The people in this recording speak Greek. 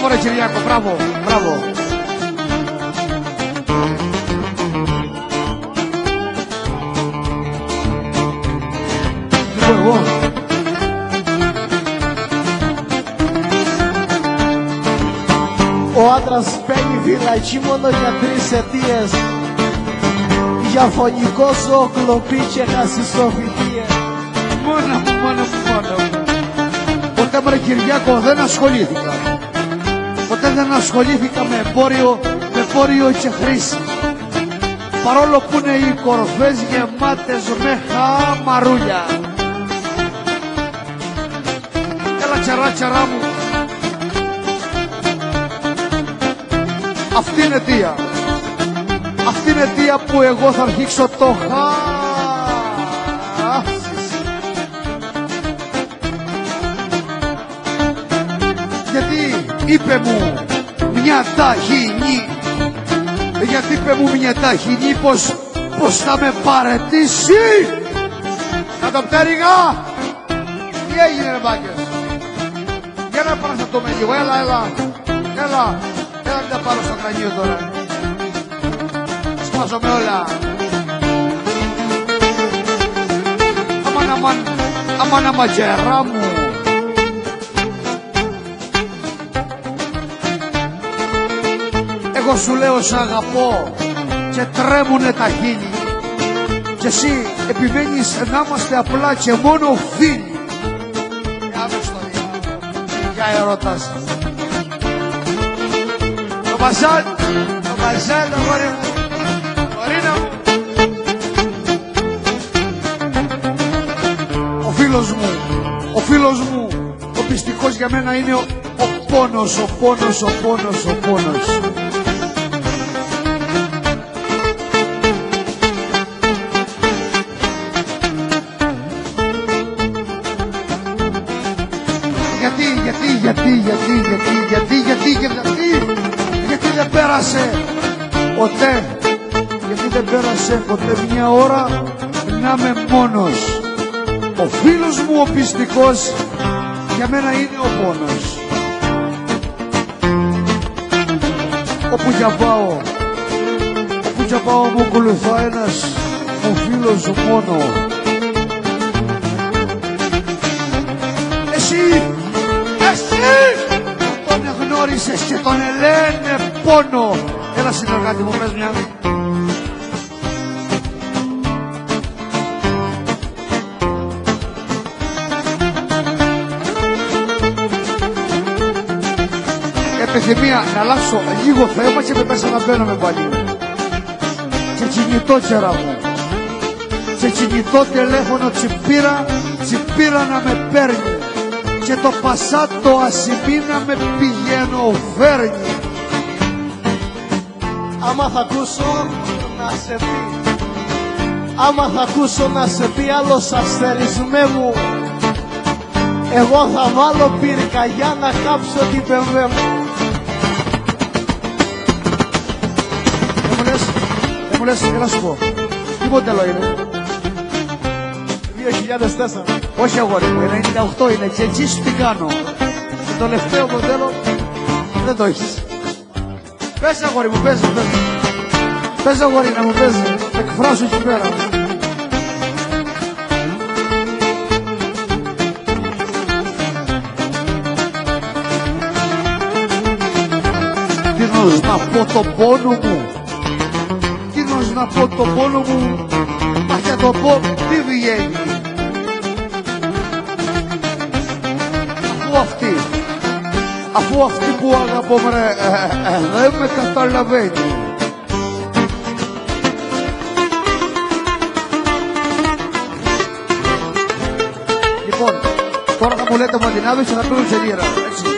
Μπράβο ρε Κυριάκο, μπράβο, μπράβο. Λοιπόν εγώ. Ο άντρας παίρνει φυλακή μόνο για 3 αιτίες. Για φωνικό ζώο, κλοπή και χασισοφυτίες. Μόνο μου. Ποτέ με Κυριάκο δεν ασχολήθηκα. Ποτέ δεν ασχολήθηκα με εμπόριο και χρήση. Παρόλο που είναι οι κορφές γεμάτες με χαμαρούλια. Έλα τσαρά μου. Αυτή είναι αιτία. Αυτή είναι αιτία που εγώ θα αρχίξω το Γιατί είπε μου μια ταχυνή. Γιατί είπε μου μια ταχυνή πως θα με παρετήσει. Καταπτέρυγα. Τι έγινε ρε μπάκες. Για να πάρω το με λίγο. Έλα μην τα πάρω στο κρανίο τώρα. Σπάζω με όλα. Αμάν ματζερά μου. Εγώ σου λέω σ' αγαπώ και τρέμουνε τα χείλη. Και εσύ επιμένεις να είμαστε απλά και μόνο φίλοι. Για ερωτάς. Το Μπαζάλ, αγόρι μου. Κορίνα μου. Ο φίλος μου, ο πιστικός για μένα είναι ο πόνος. Γιατί δεν πέρασε ποτέ. Γιατί δεν πέρασε ποτέ μια ώρα να είμαι μόνος. Ο φίλος μου ο πιστικός για μένα είναι ο πόνος. Όπου για πάω μου ακολουθά ένας ο φίλος μόνο. Εσύ τον εγνώρισες και τον λένε πόνο. Έλα συνεργάτη μου, πες μια. Επιθυμία να αλλάξω λίγο θέμα και με πέσα να μπαίνω πάλι. Και κινητό τσέρα μου. Και κινητό τηλέφωνο τσιπήρα να με παίρνει. Και το πασάτο ασημί να με πηγαίνω φέρνει. Άμα θα ακούσω να σε πει άλλος αστερισμέ μου, εγώ θα βάλω πυρκαγιά να κάψω την πεμβέ μου. Δεν μου λες, έλα σου πω. Τι μοντέλο είναι? 2004. Όχι αγόρι μου, 98 είναι και έτσι σου την κάνω. Και το τελευταίο μοντέλο δεν το έχεις. Πες αγόρι μου, πες. Πες αγόρι να μου πες, εκφράσου εκεί πέρα. Τι να πω το πόνο μου. Να πω το πόνο μου, μα για το πω τι βγαίνει. Αφού αυτή που αγαπώ δεν με καταλαβαίνει. Λοιπόν, τώρα θα μου λέτε Μαντινάδος και θα πίνω σε λίρα, έτσι.